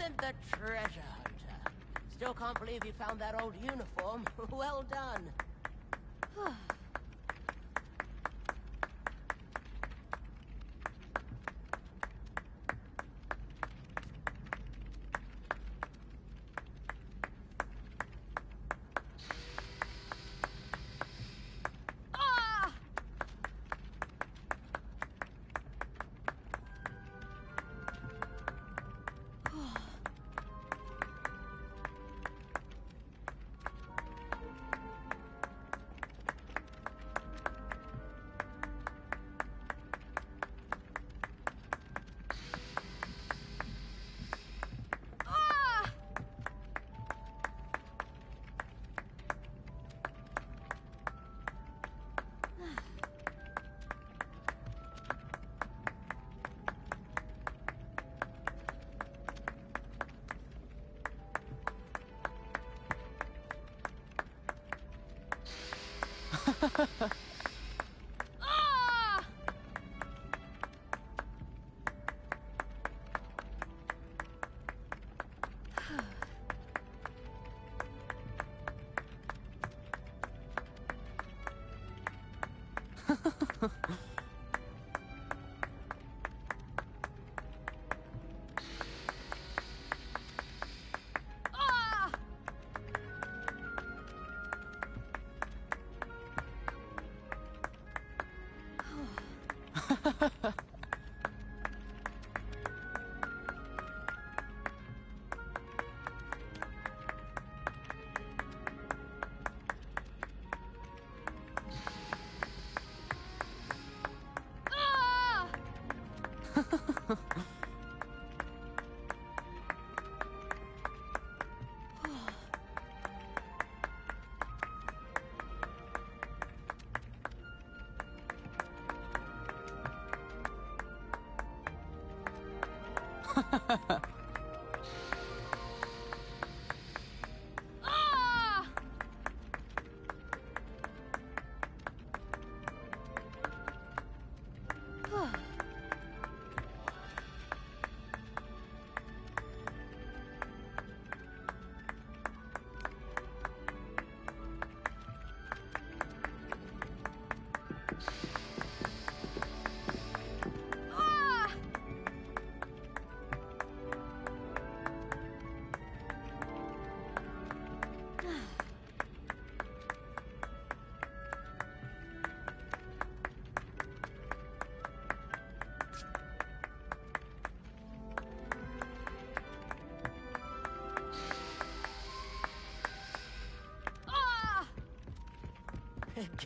isn't the treasure hunter. Still can't believe you found that old uniform. Well done.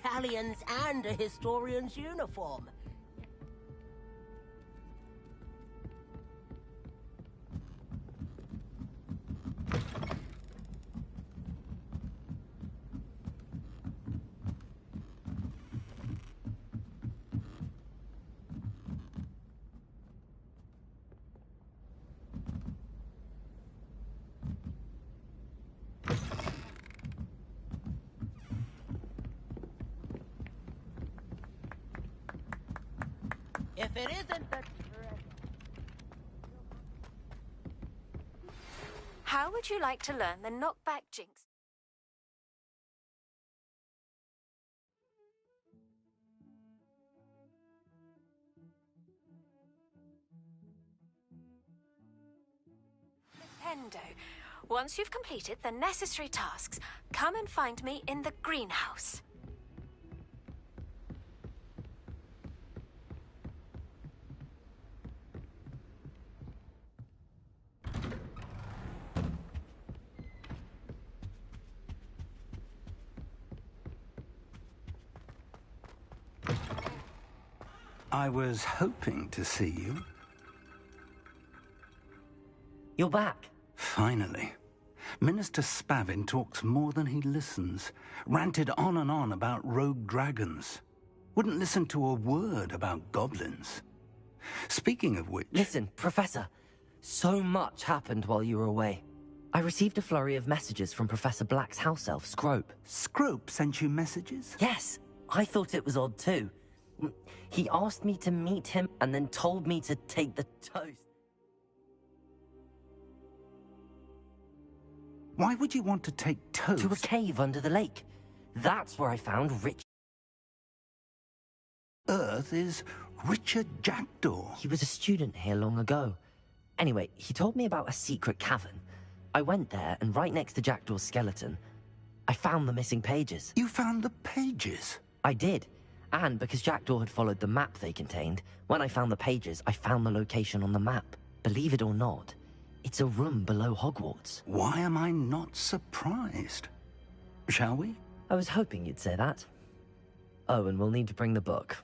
Galleons and a historian's uniform. If it isn't the treasure... How would you like to learn the knockback jinx? Nintendo. Once you've completed the necessary tasks, come and find me in the greenhouse. I was hoping to see you. You're back. Finally. Minister Spavin talks more than he listens. Ranted on and on about rogue dragons. Wouldn't listen to a word about goblins. Speaking of which... Listen, Professor. So much happened while you were away. I received a flurry of messages from Professor Black's house elf, Scrope. Scrope sent you messages? Yes. I thought it was odd too. He asked me to meet him and then told me to take the toast. Why would you want to take Toast? To a cave under the lake. That's where I found Rich. Earth is Richard Jackdaw. He was a student here long ago. Anyway, he told me about a secret cavern. I went there, and right next to Jackdaw's skeleton, I found the missing pages. You found the pages? I did. And because Jackdaw had followed the map they contained, when I found the pages, I found the location on the map. Believe it or not, it's a room below Hogwarts. Why am I not surprised? Shall we? I was hoping you'd say that. Oh, and we'll need to bring the book.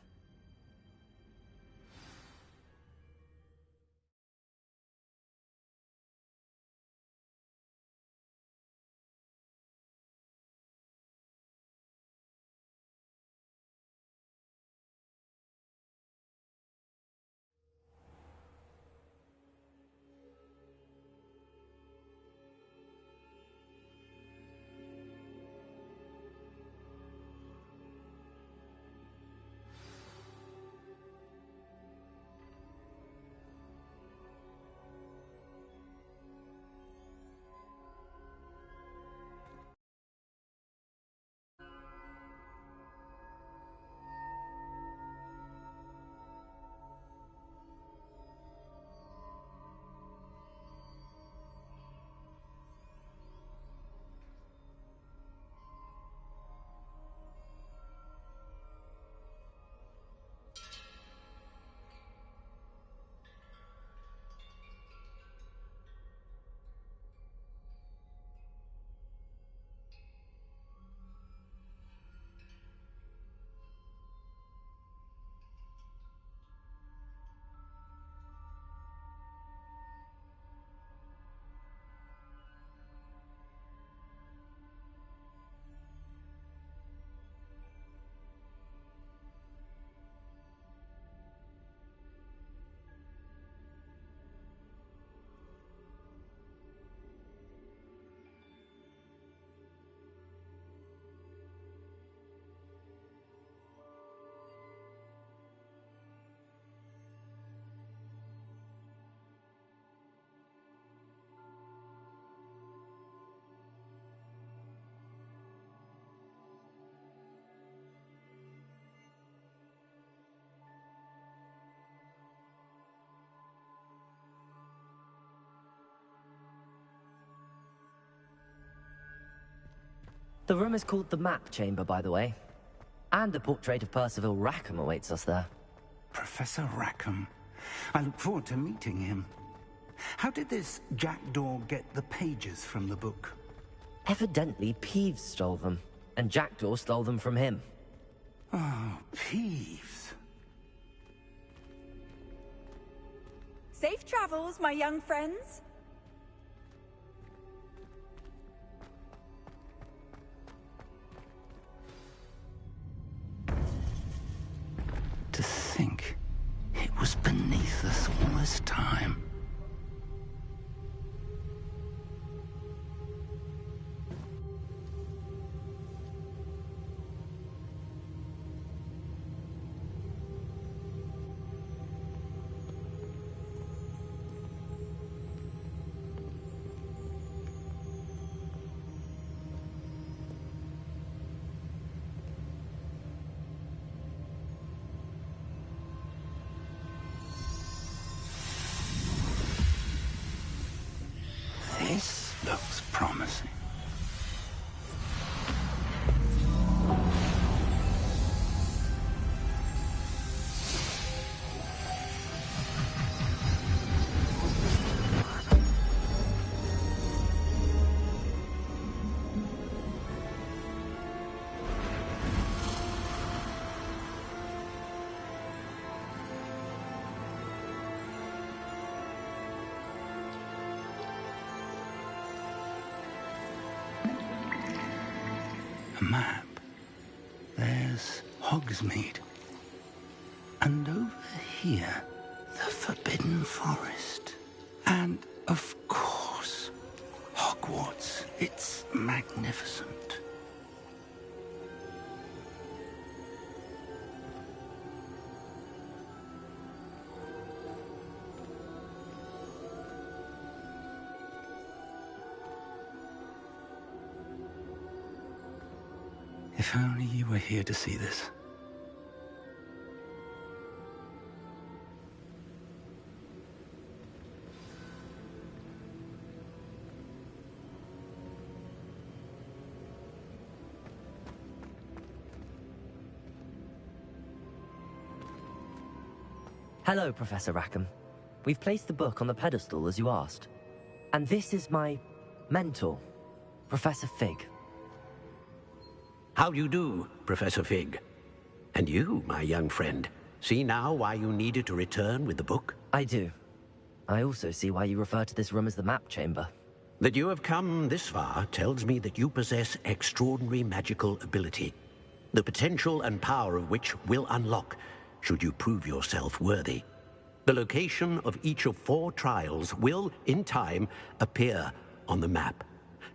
The room is called the Map Chamber, by the way. And a portrait of Percival Rackham awaits us there. Professor Rackham. I look forward to meeting him. How did this Jackdaw get the pages from the book? Evidently, Peeves stole them, and Jackdaw stole them from him. Oh, Peeves. Safe travels, my young friends. To think it was beneath us all this time. This looks promising. A map. There's Hogsmeade. And over here, the Forbidden Forest. And, of course, Hogwarts. It's magnificent. If only you were here to see this. Hello, Professor Rackham. We've placed the book on the pedestal as you asked. And this is my mentor, Professor Fig. How do you do, Professor Fig? And you, my young friend, see now why you needed to return with the book? I do. I also see why you refer to this room as the map chamber. That you have come this far tells me that you possess extraordinary magical ability, the potential and power of which will unlock should you prove yourself worthy. The location of each of 4 trials will, in time, appear on the map.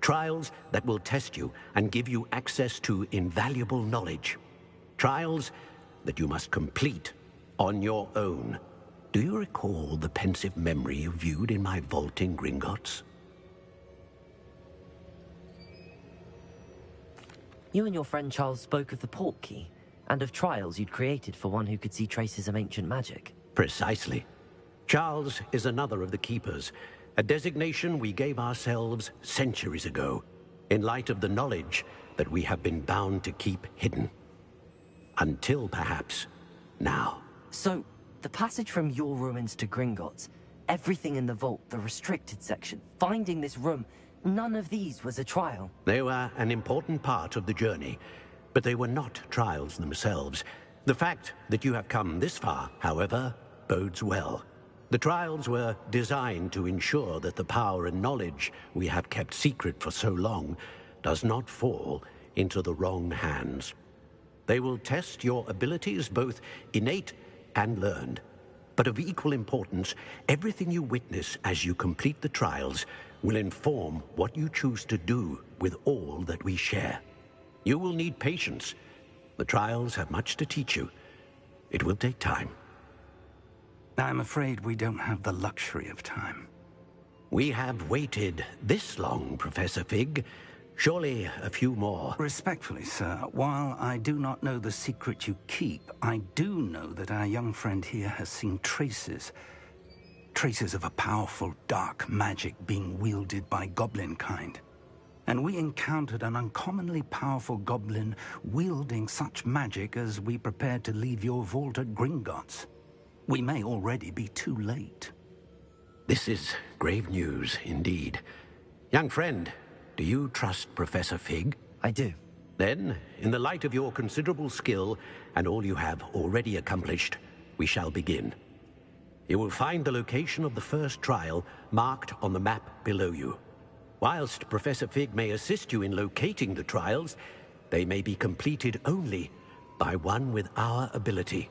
Trials that will test you and give you access to invaluable knowledge. Trials that you must complete on your own. Do you recall the pensive memory you viewed in my vault in Gringotts? You and your friend Charles spoke of the port key, and of trials you'd created for one who could see traces of ancient magic. Precisely. Charles is another of the Keepers, a designation we gave ourselves centuries ago, in light of the knowledge that we have been bound to keep hidden. Until, perhaps, now. So, the passage from your ruins to Gringotts, everything in the vault, the restricted section, finding this room, none of these was a trial. They were an important part of the journey, but they were not trials themselves. The fact that you have come this far, however, bodes well. The trials were designed to ensure that the power and knowledge we have kept secret for so long does not fall into the wrong hands. They will test your abilities, both innate and learned. But of equal importance, everything you witness as you complete the trials will inform what you choose to do with all that we share. You will need patience. The trials have much to teach you. It will take time. I'm afraid we don't have the luxury of time. We have waited this long, Professor Fig. Surely a few more. Respectfully, sir, while I do not know the secret you keep, I do know that our young friend here has seen traces of a powerful dark magic being wielded by goblin kind. And we encountered an uncommonly powerful goblin wielding such magic as we prepared to leave your vault at Gringotts. We may already be too late. This is grave news indeed. Young friend, do you trust Professor Fig? I do. Then, in the light of your considerable skill and all you have already accomplished, we shall begin. You will find the location of the first trial marked on the map below you. Whilst Professor Fig may assist you in locating the trials, they may be completed only by one with our ability.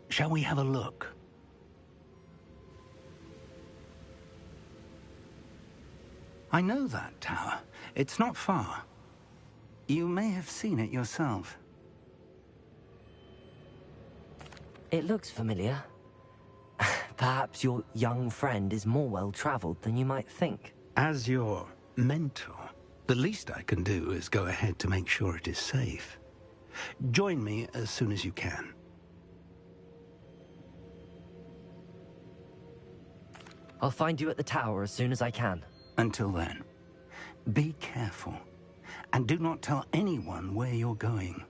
Shall we have a look? I know that tower. It's not far. You may have seen it yourself. It looks familiar. Perhaps your young friend is more well-traveled than you might think. As your mentor, the least I can do is go ahead to make sure it is safe. Join me as soon as you can. I'll find you at the tower as soon as I can. Until then, be careful, and do not tell anyone where you're going.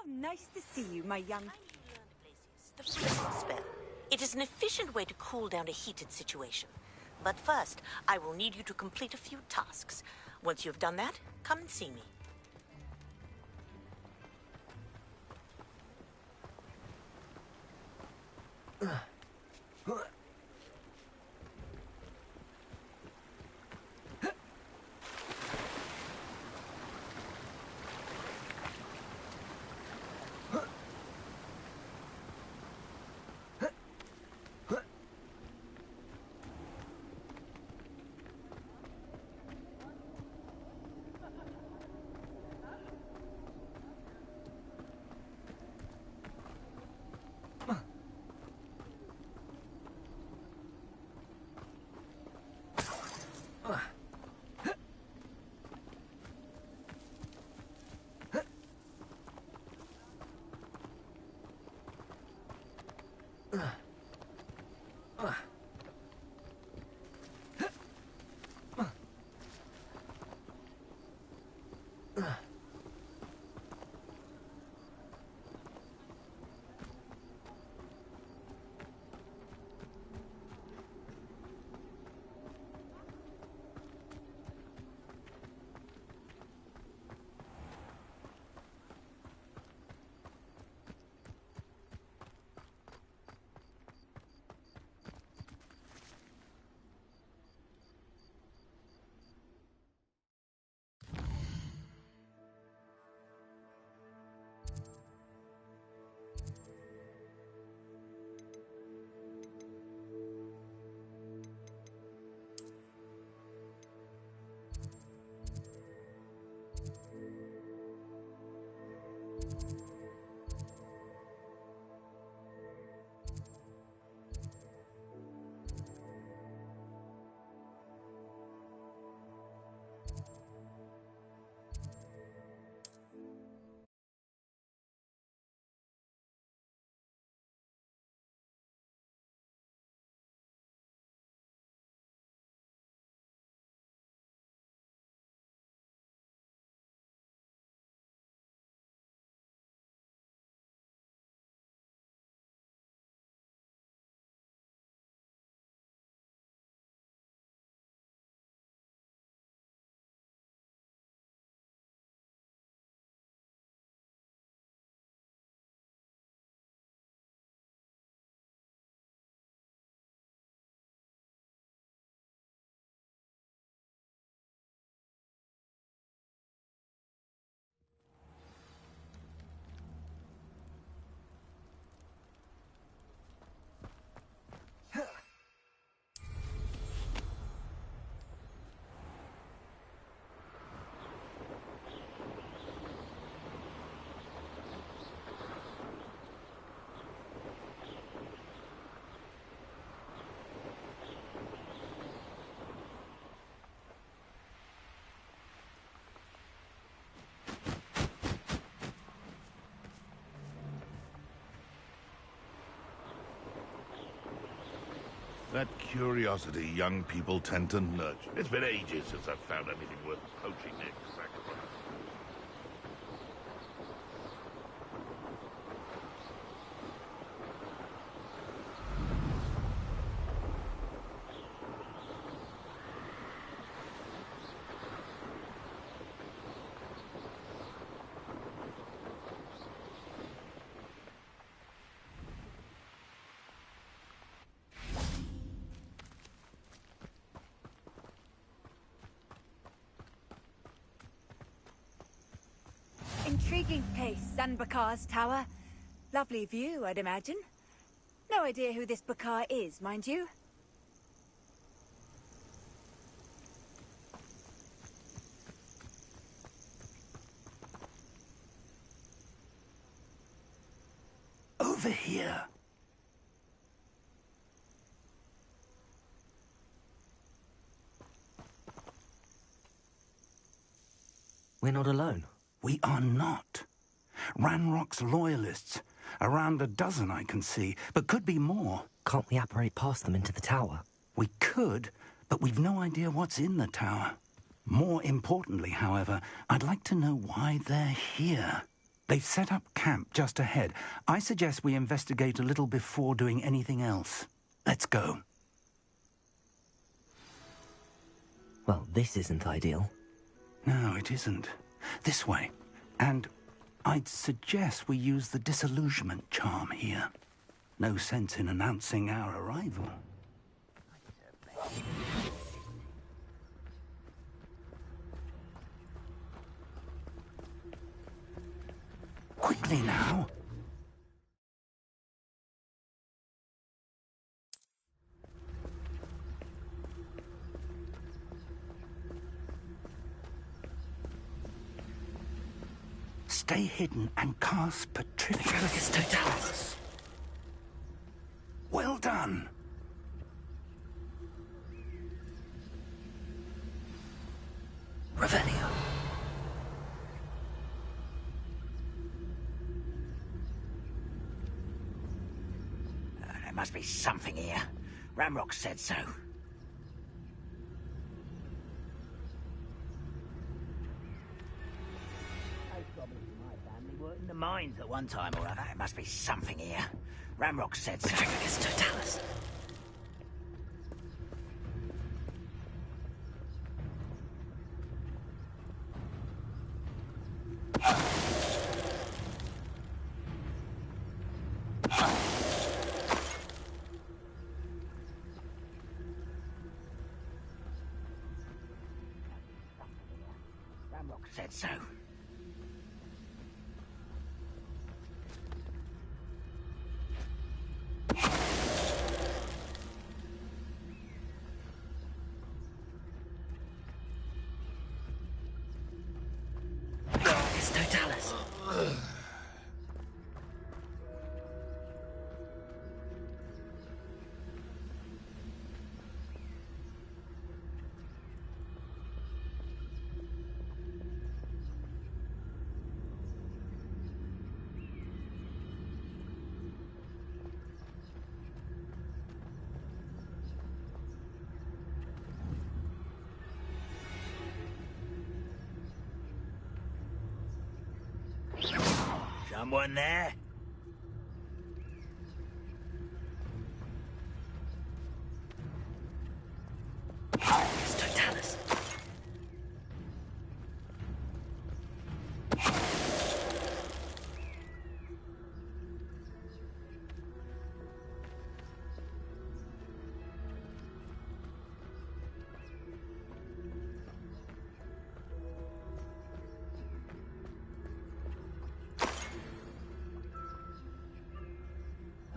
Nice to see you, my young... The freezing spell. It is an efficient way to cool down a heated situation. But first, I will need you to complete a few tasks. Once you've done that, come and see me. That curiosity young people tend to nurture. It's been ages since I've found anything worth poaching next. Intriguing place, Sanbakar's tower. Lovely view, I'd imagine. No idea who this Bakar is, mind you. Over here. We're not alone. We are not. Ranrock's loyalists. Around a dozen I can see, but could be more. Can't we apparate past them into the tower? We could, but we've no idea what's in the tower. More importantly, however, I'd like to know why they're here. They've set up camp just ahead. I suggest we investigate a little before doing anything else. Let's go. Well, this isn't ideal. No, it isn't. This way. And I'd suggest we use the disillusionment charm here. No sense in announcing our arrival. Quickly now. Stay hidden and cast Petrificus Totalis. Well done. Revelio. There must be something here. Ramrock said so. In the mines at one time or other. There must be something here. Ramrock said so. Petrificus Totalis. Ramrock said so. Totalis. Someone there? It's Totalis.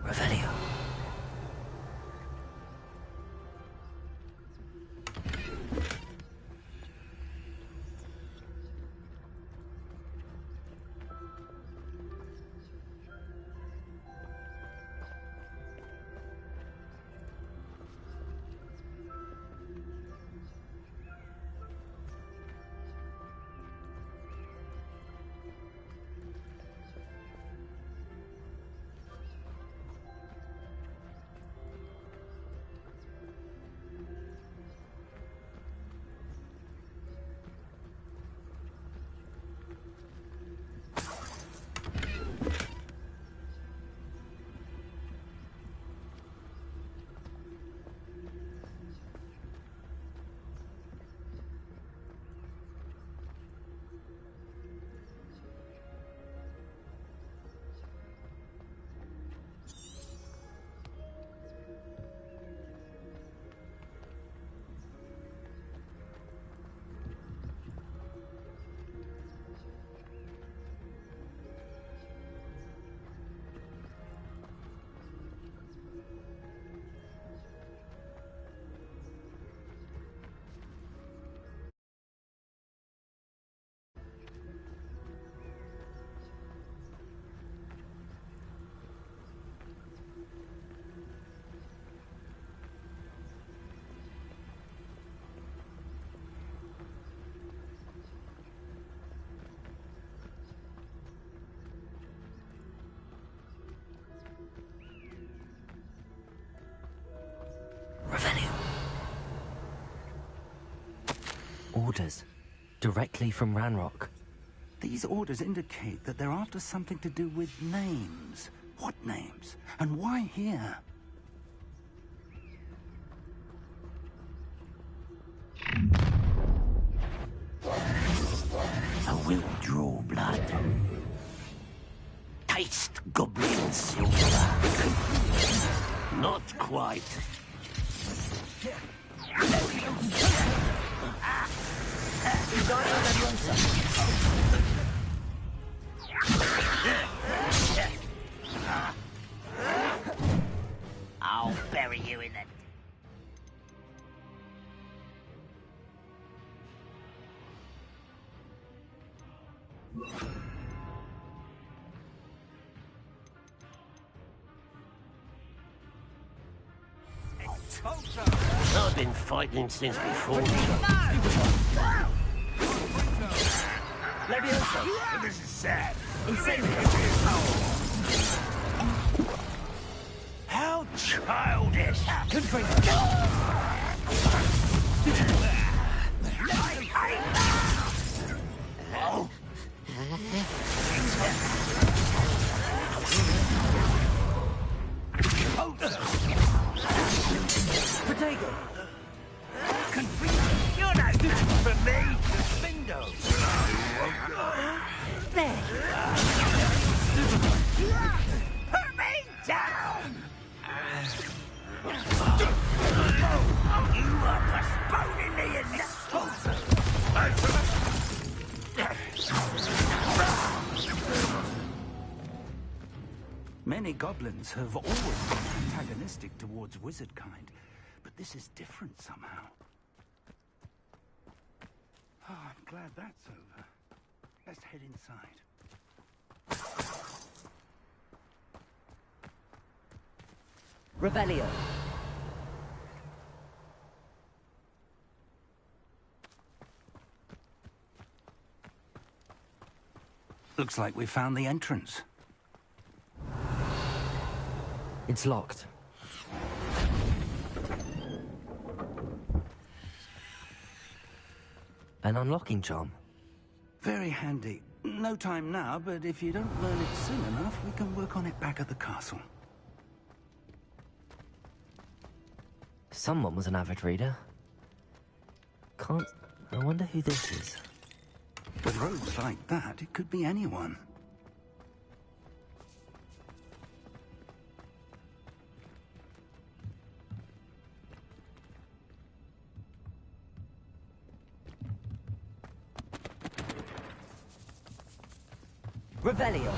Revelio. Orders. Directly from Ranrock. These orders indicate that they're after something to do with names. What names? And why here? I will draw blood. Taste goblin silver. Not quite. I'll bury you in it. I've been fighting since before. Leviosa! This is sad. Insane. How childish! Good for Potato! You're not for me! Bingo! there. Put me down! You are postponing the inevitable! Many goblins have always been antagonistic towards wizard kind, but this is different somehow. Oh, I'm glad that's over. Let's head inside. Revelio. Looks like we found the entrance. It's locked. An unlocking charm. Very handy. No time now, but if you don't learn it soon enough, we can work on it back at the castle. Someone was an avid reader. I wonder who this is. With robes like that, it could be anyone. Revelio.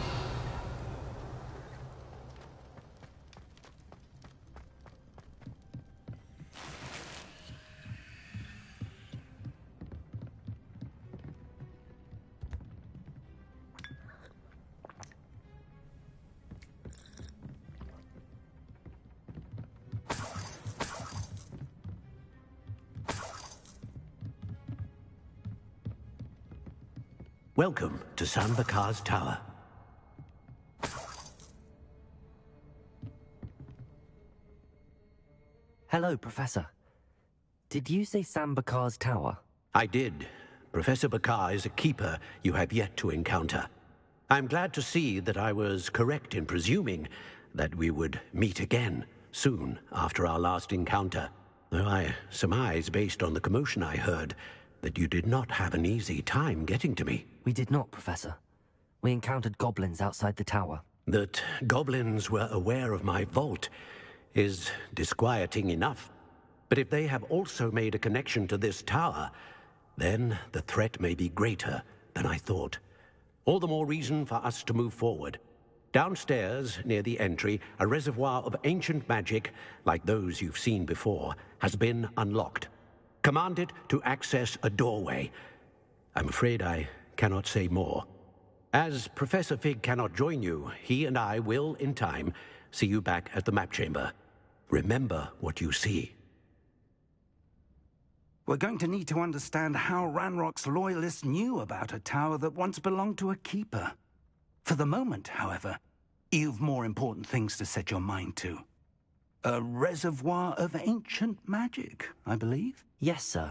Welcome to Sambakar's Tower. Hello, Professor. Did you say Sambakar's Tower? I did. Professor Bakar is a keeper you have yet to encounter. I'm glad to see that I was correct in presuming that we would meet again soon after our last encounter. Though I surmise, based on the commotion I heard, that you did not have an easy time getting to me. We did not, Professor. We encountered goblins outside the tower. That goblins were aware of my vault is disquieting enough. But if they have also made a connection to this tower, then the threat may be greater than I thought. All the more reason for us to move forward. Downstairs, near the entry, a reservoir of ancient magic, like those you've seen before, has been unlocked. Command it to access a doorway. I'm afraid I cannot say more. As Professor Fig cannot join you, he and I will, in time, see you back at the map chamber. Remember what you see. We're going to need to understand how Ranrock's loyalists knew about a tower that once belonged to a keeper. For the moment, however, you've more important things to set your mind to. A reservoir of ancient magic, I believe? Yes, sir.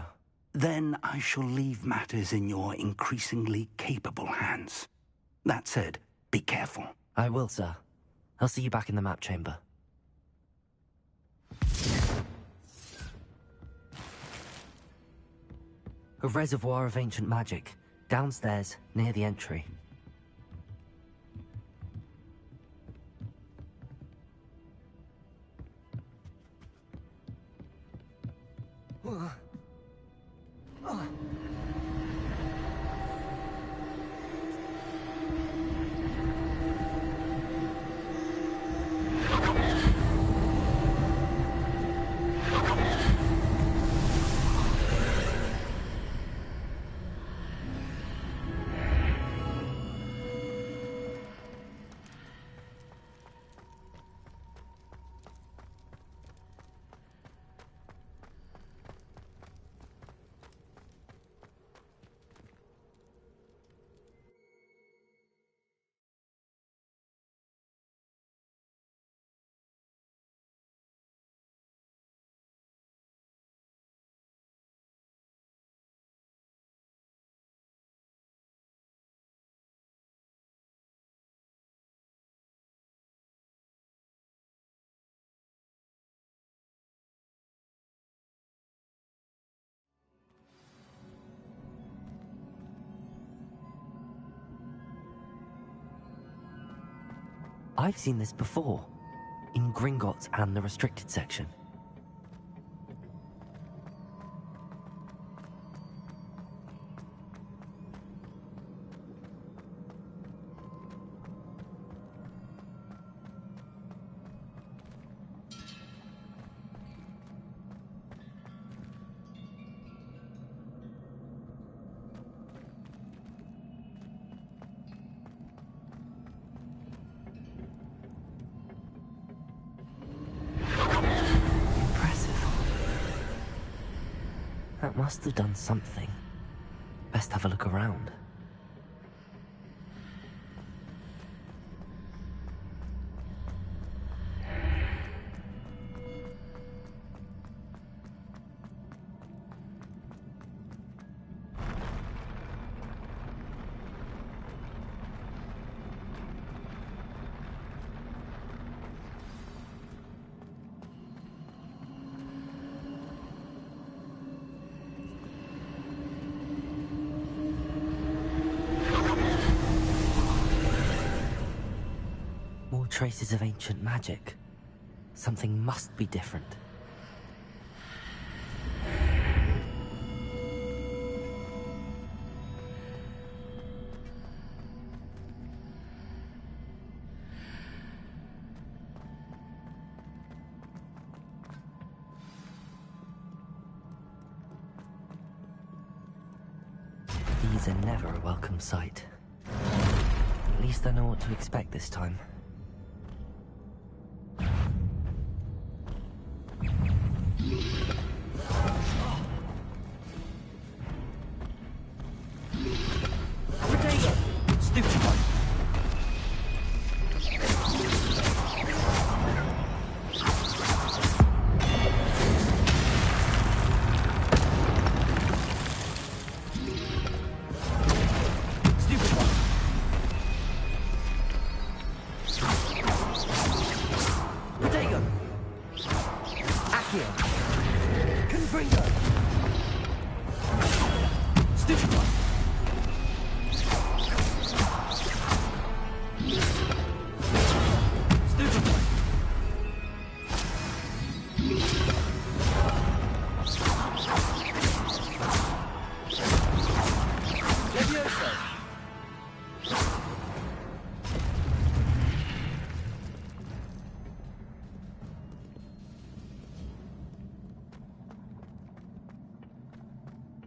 Then I shall leave matters in your increasingly capable hands. That said, be careful. I will, sir. I'll see you back in the map chamber. A reservoir of ancient magic, downstairs, near the entry. I've seen this before, in Gringotts and the restricted section. That must have done something. Best have a look around. Traces of ancient magic. Something must be different. These are never a welcome sight. At least I know what to expect this time.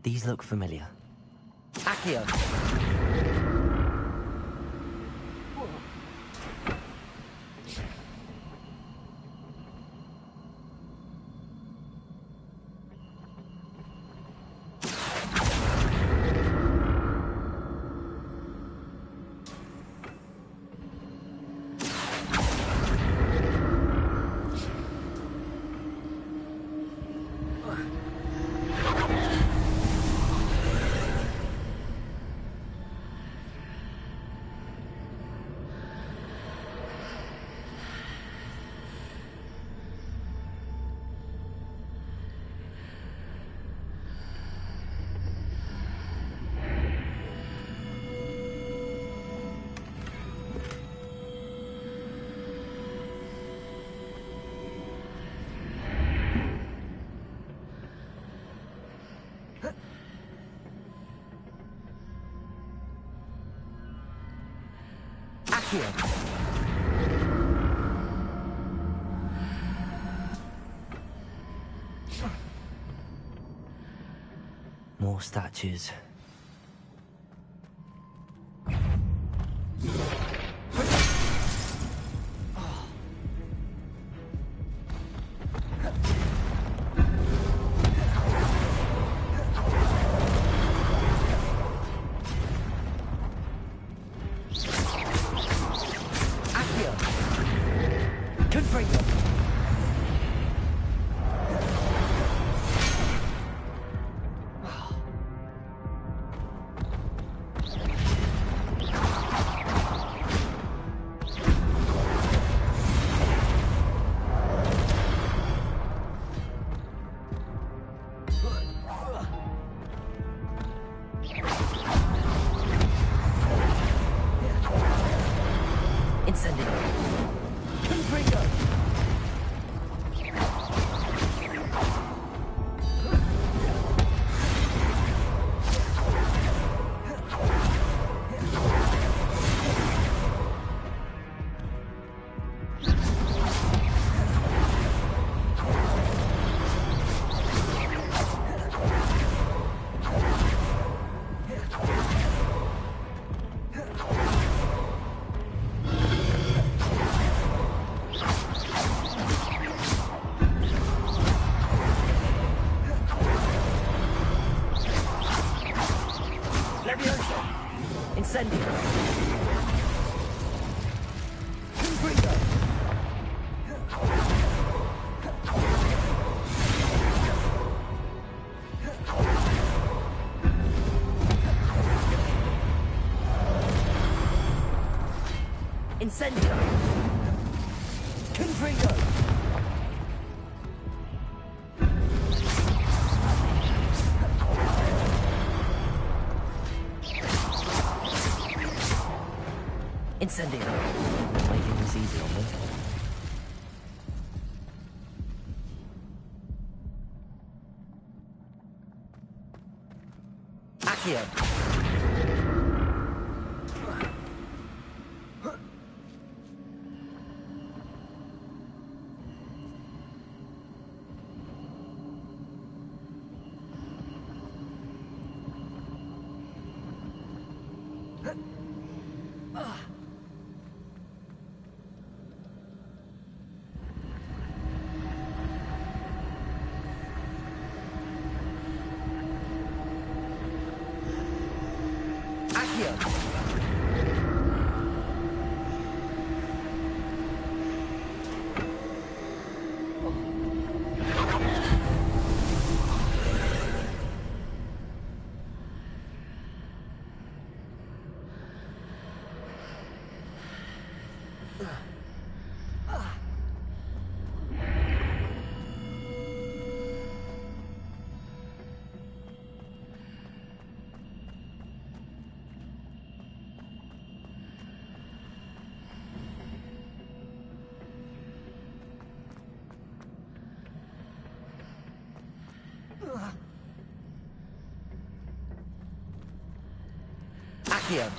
These look familiar. Accio! Accio. More statues. Incendio! Confringo! Incendio! Making this easy on me. Accio! Accio!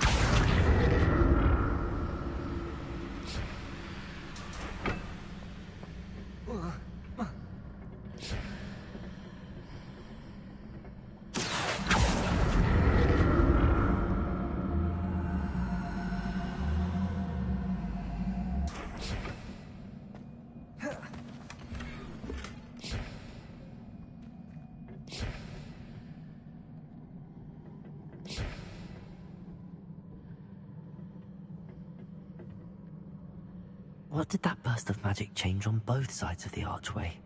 What did that burst of magic change on both sides of the archway?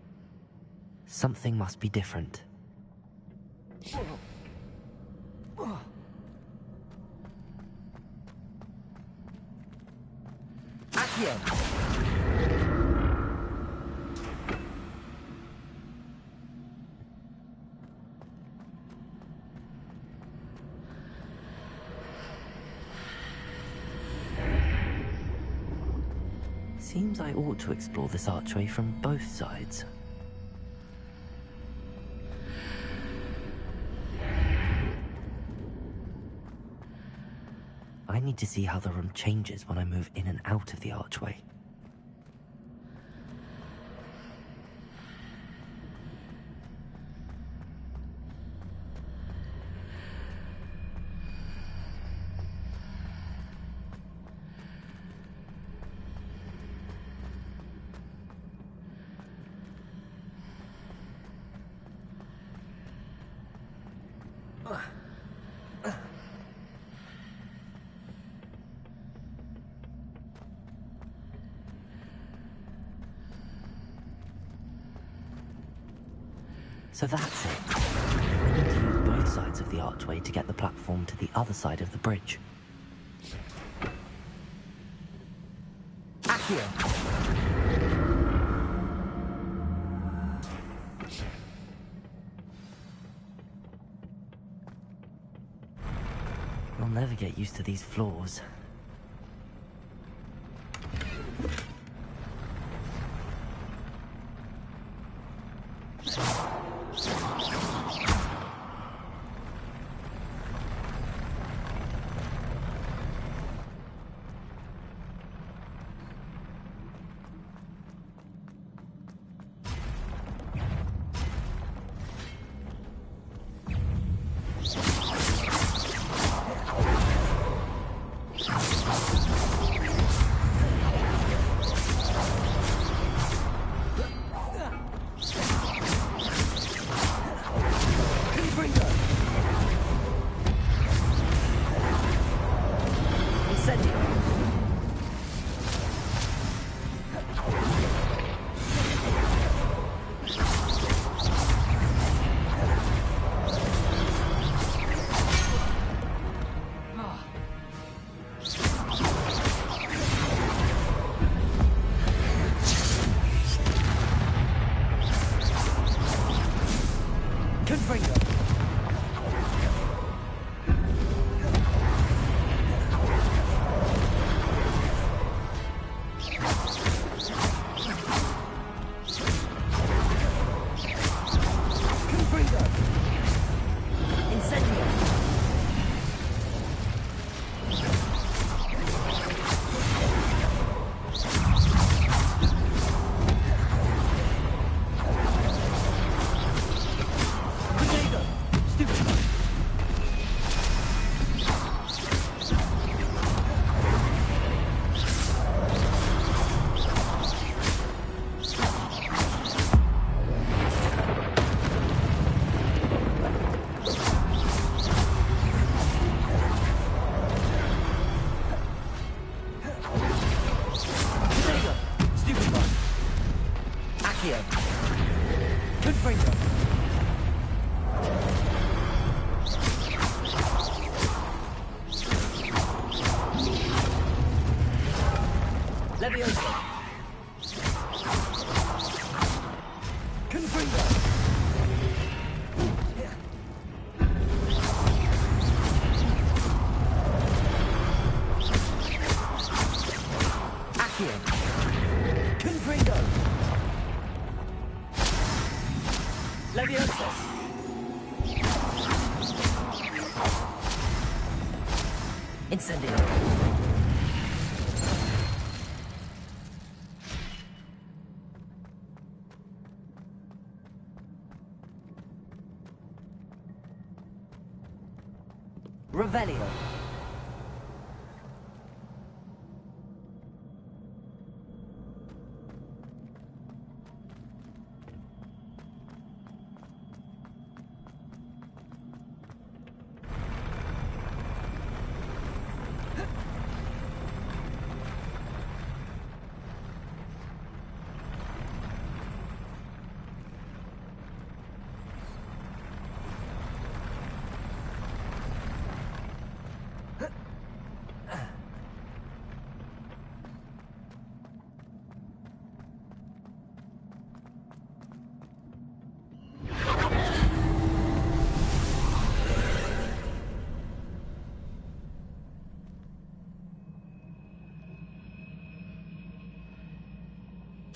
Something must be different. Accio! Seems I ought to explore this archway from both sides. I need to see how the room changes when I move in and out of the archway. So that's it. I need to use both sides of the archway to get the platform to the other side of the bridge. Accio! I'll never get used to these floors. Revelio.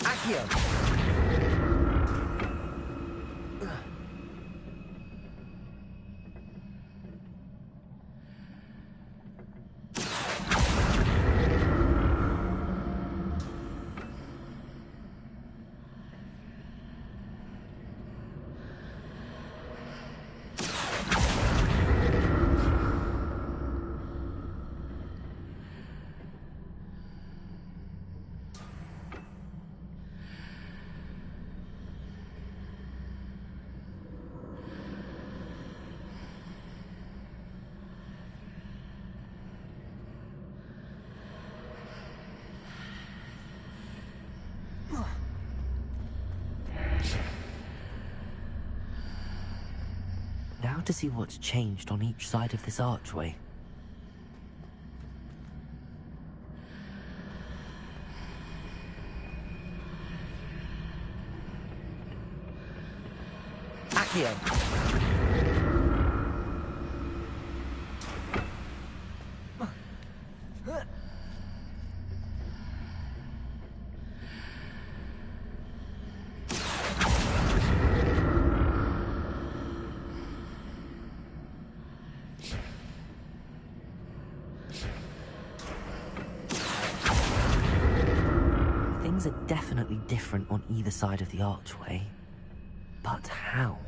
Accio. want to see what's changed on each side of this archway. Accio! Things are definitely different on either side of the archway. But how?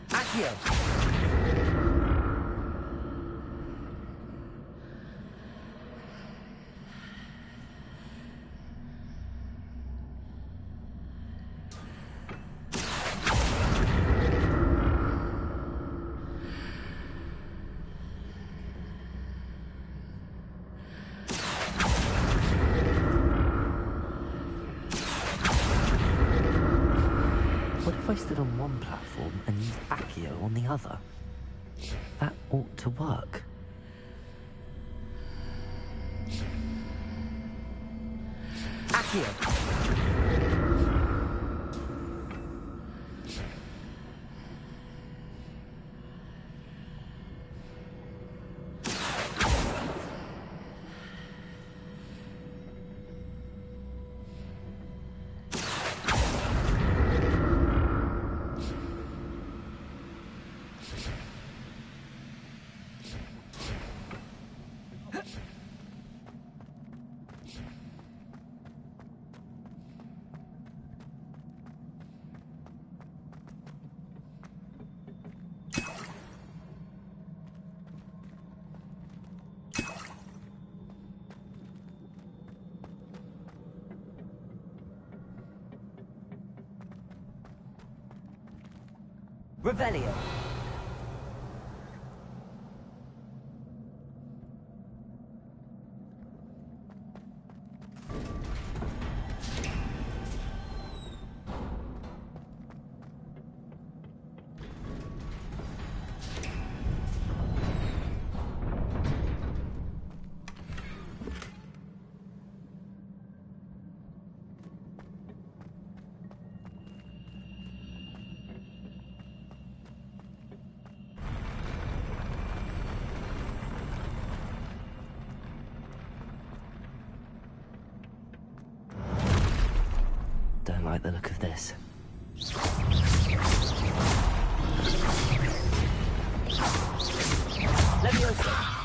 Accio! What if I stood on one platform and used Accio on the other? That ought to work. Accio! Revelio. Don't like the look of this. Leviosa!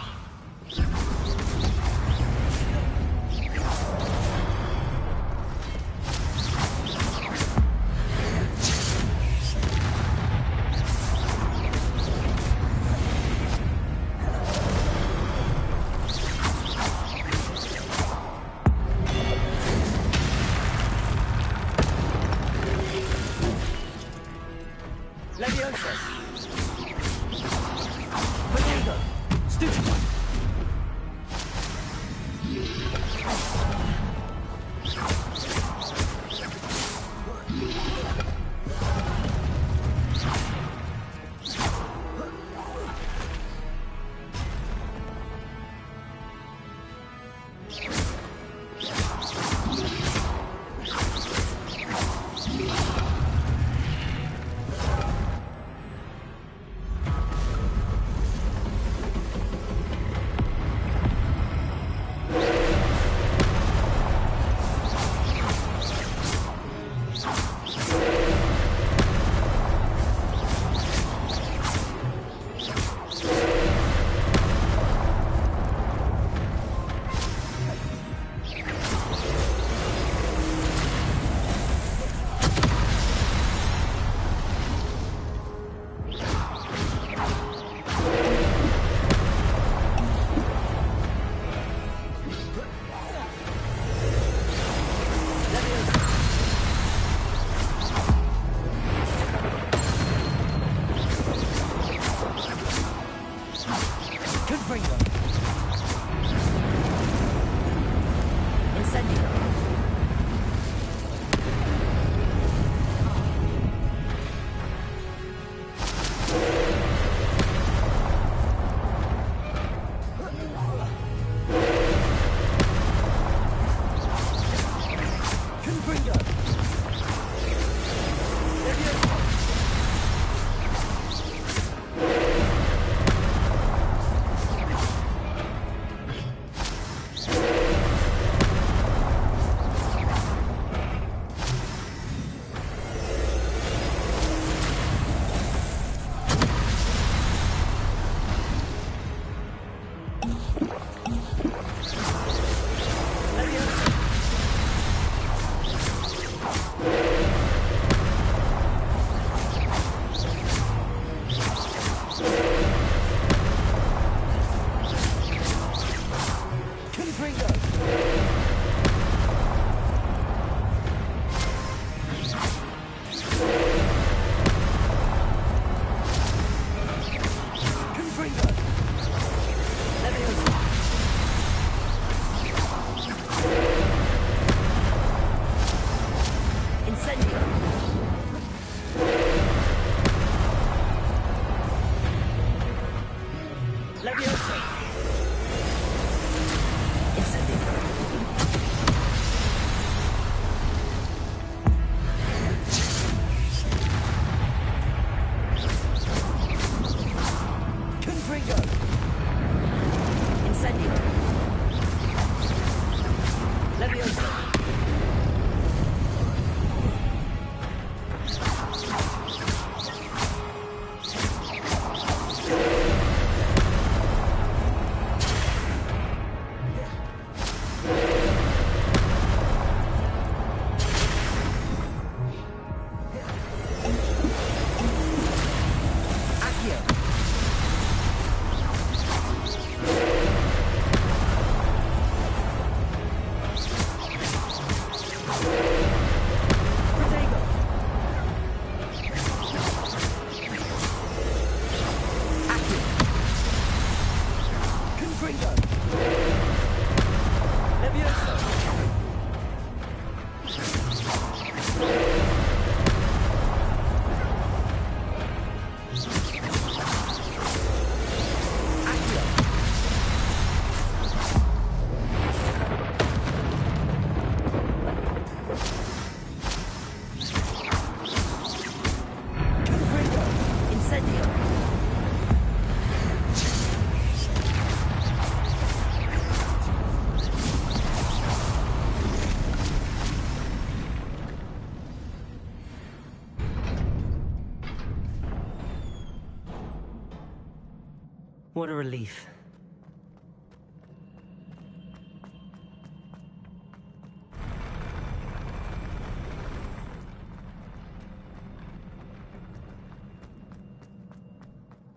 What a relief.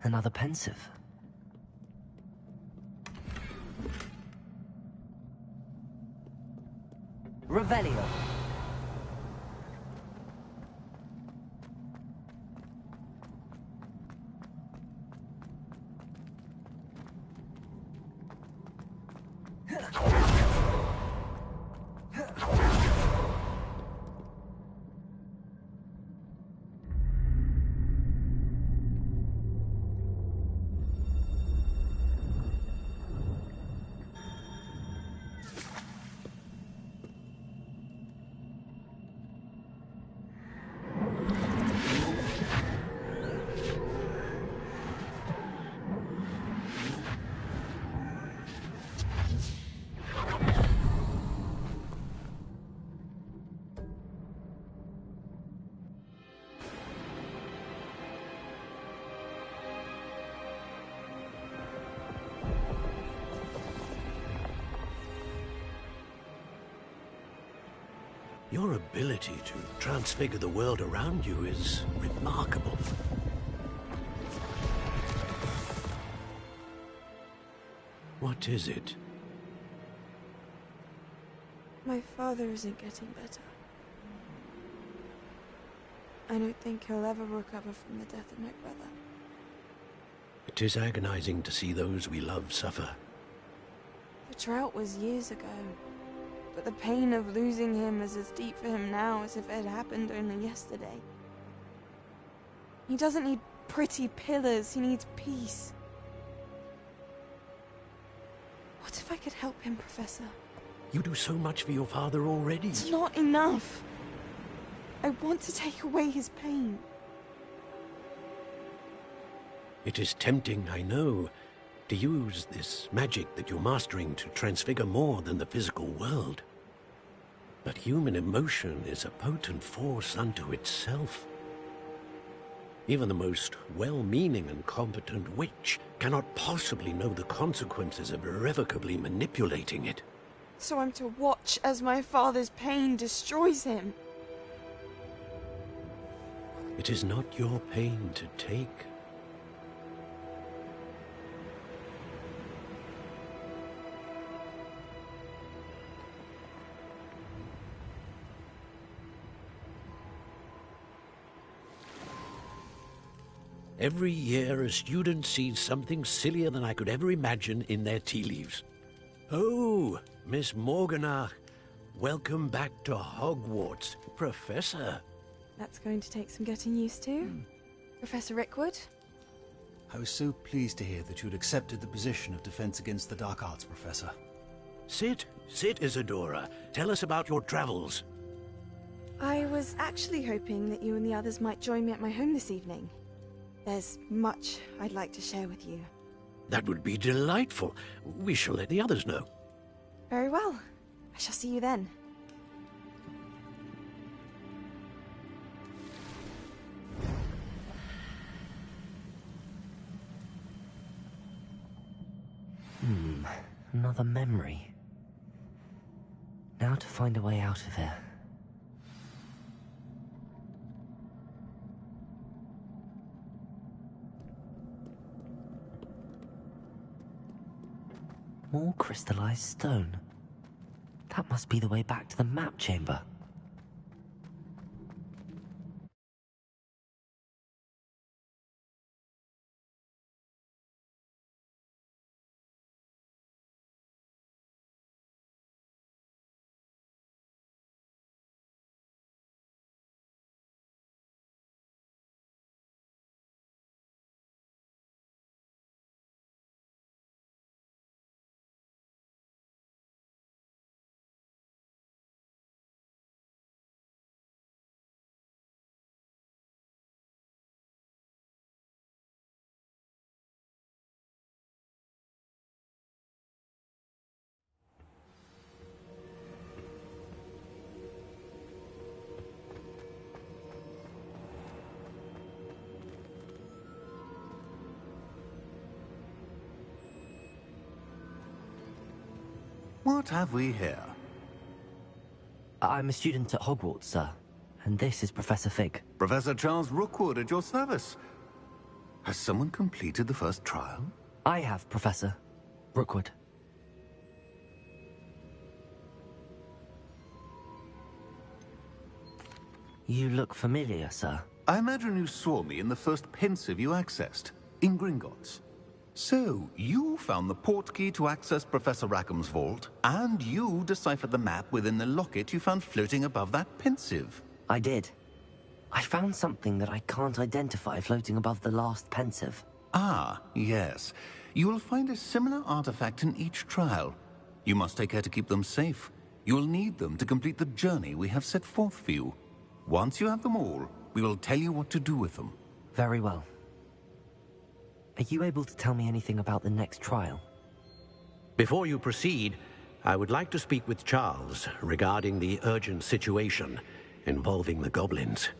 Another pensive. Revelio. Your ability to transfigure the world around you is remarkable. What is it? My father isn't getting better. I don't think he'll ever recover from the death of my brother. It is agonizing to see those we love suffer. The drought was years ago, but the pain of losing him is as deep for him now as if it had happened only yesterday. He doesn't need pretty pillars, he needs peace. What if I could help him, Professor? You do so much for your father already. It's not enough. I want to take away his pain. It is tempting, I know, to use this magic that you're mastering to transfigure more than the physical world. But human emotion is a potent force unto itself. Even the most well-meaning and competent witch cannot possibly know the consequences of irrevocably manipulating it. So I'm to watch as my father's pain destroys him. It is not your pain to take. Every year, a student sees something sillier than I could ever imagine in their tea leaves. Oh, Miss Morganach, welcome back to Hogwarts, Professor. That's going to take some getting used to. Professor Rickwood? I was so pleased to hear that you'd accepted the position of Defense Against the Dark Arts, Professor. Sit, Isadora. Tell us about your travels. I was actually hoping that you and the others might join me at my home this evening. There's much I'd like to share with you. That would be delightful. We shall let the others know. Very well. I shall see you then. Another memory. Now to find a way out of here. More crystallized stone. That must be the way back to the map chamber. What have we here? I'm a student at Hogwarts, sir. And this is Professor Fig. Professor Charles Rookwood at your service. Has someone completed the first trial? I have, Professor Rookwood. You look familiar, sir. I imagine you saw me in the first pensive you accessed, in Gringotts. So, you found the portkey to access Professor Rackham's vault, and you deciphered the map within the locket you found floating above that pensive. I did. I found something that I can't identify floating above the last pensive. Ah, yes. You will find a similar artifact in each trial. You must take care to keep them safe. You will need them to complete the journey we have set forth for you. Once you have them all, we will tell you what to do with them. Very well. Are you able to tell me anything about the next trial? Before you proceed, I would like to speak with Charles regarding the urgent situation involving the goblins.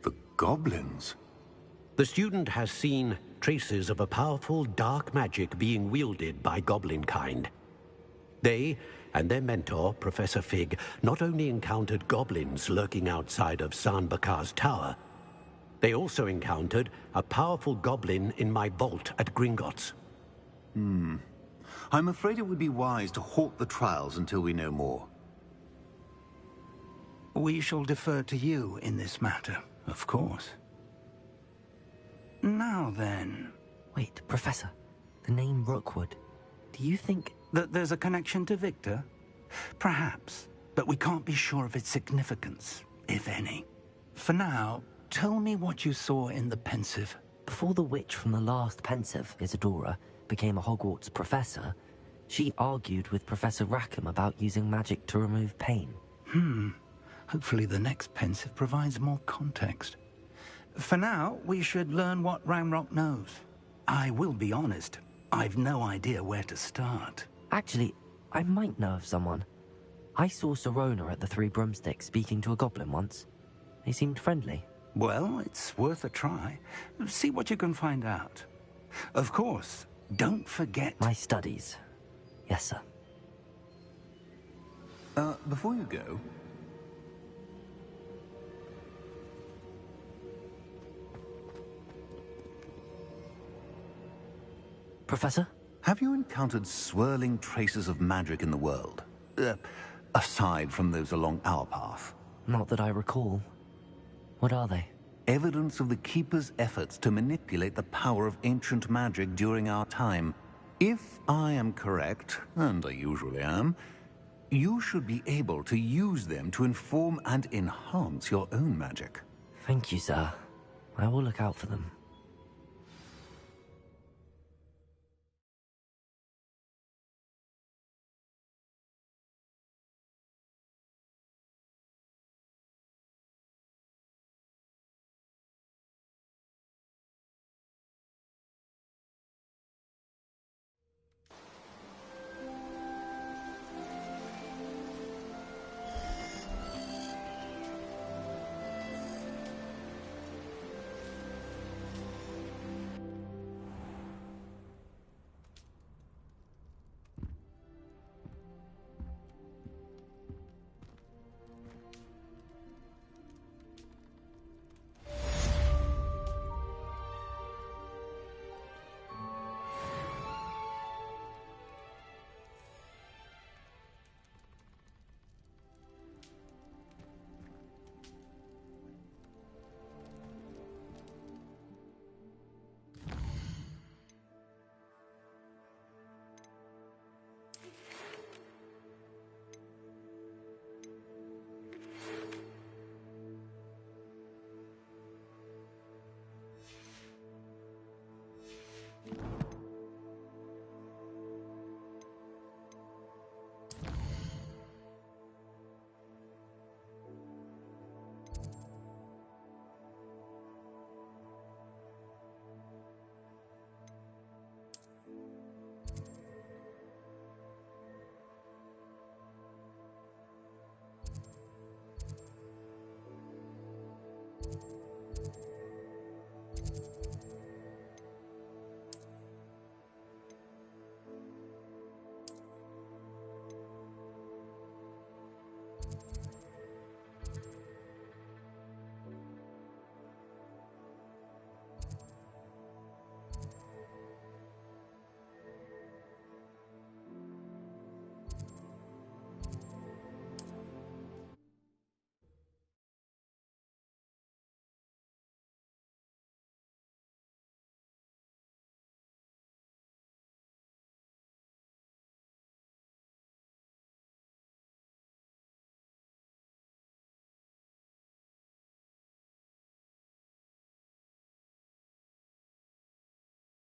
The goblins? The student has seen traces of a powerful dark magic being wielded by goblin kind. They and their mentor, Professor Fig, not only encountered goblins lurking outside of Sanbakar's tower, they also encountered a powerful goblin in my vault at Gringotts. I'm afraid it would be wise to halt the trials until we know more. We shall defer to you in this matter, of course. Now then... Wait, Professor. The name Rookwood. Do you think... that there's a connection to Victor? Perhaps, but we can't be sure of its significance, if any. For now, tell me what you saw in the pensive. Before the witch from the last pensive, Isadora, became a Hogwarts professor, she argued with Professor Rackham about using magic to remove pain. Hopefully the next pensive provides more context. For now, we should learn what Ranrock knows. I will be honest, I've no idea where to start. Actually, I might know of someone. I saw Serona at the Three Broomsticks speaking to a goblin once. They seemed friendly. Well, it's worth a try. See what you can find out. Of course, don't forget... my studies. Yes, sir. Before you go... Professor? Have you encountered swirling traces of magic in the world? Aside from those along our path? Not that I recall. What are they? Evidence of the Keeper's efforts to manipulate the power of ancient magic during our time. If I am correct, and I usually am, you should be able to use them to inform and enhance your own magic. Thank you, sir. I will look out for them.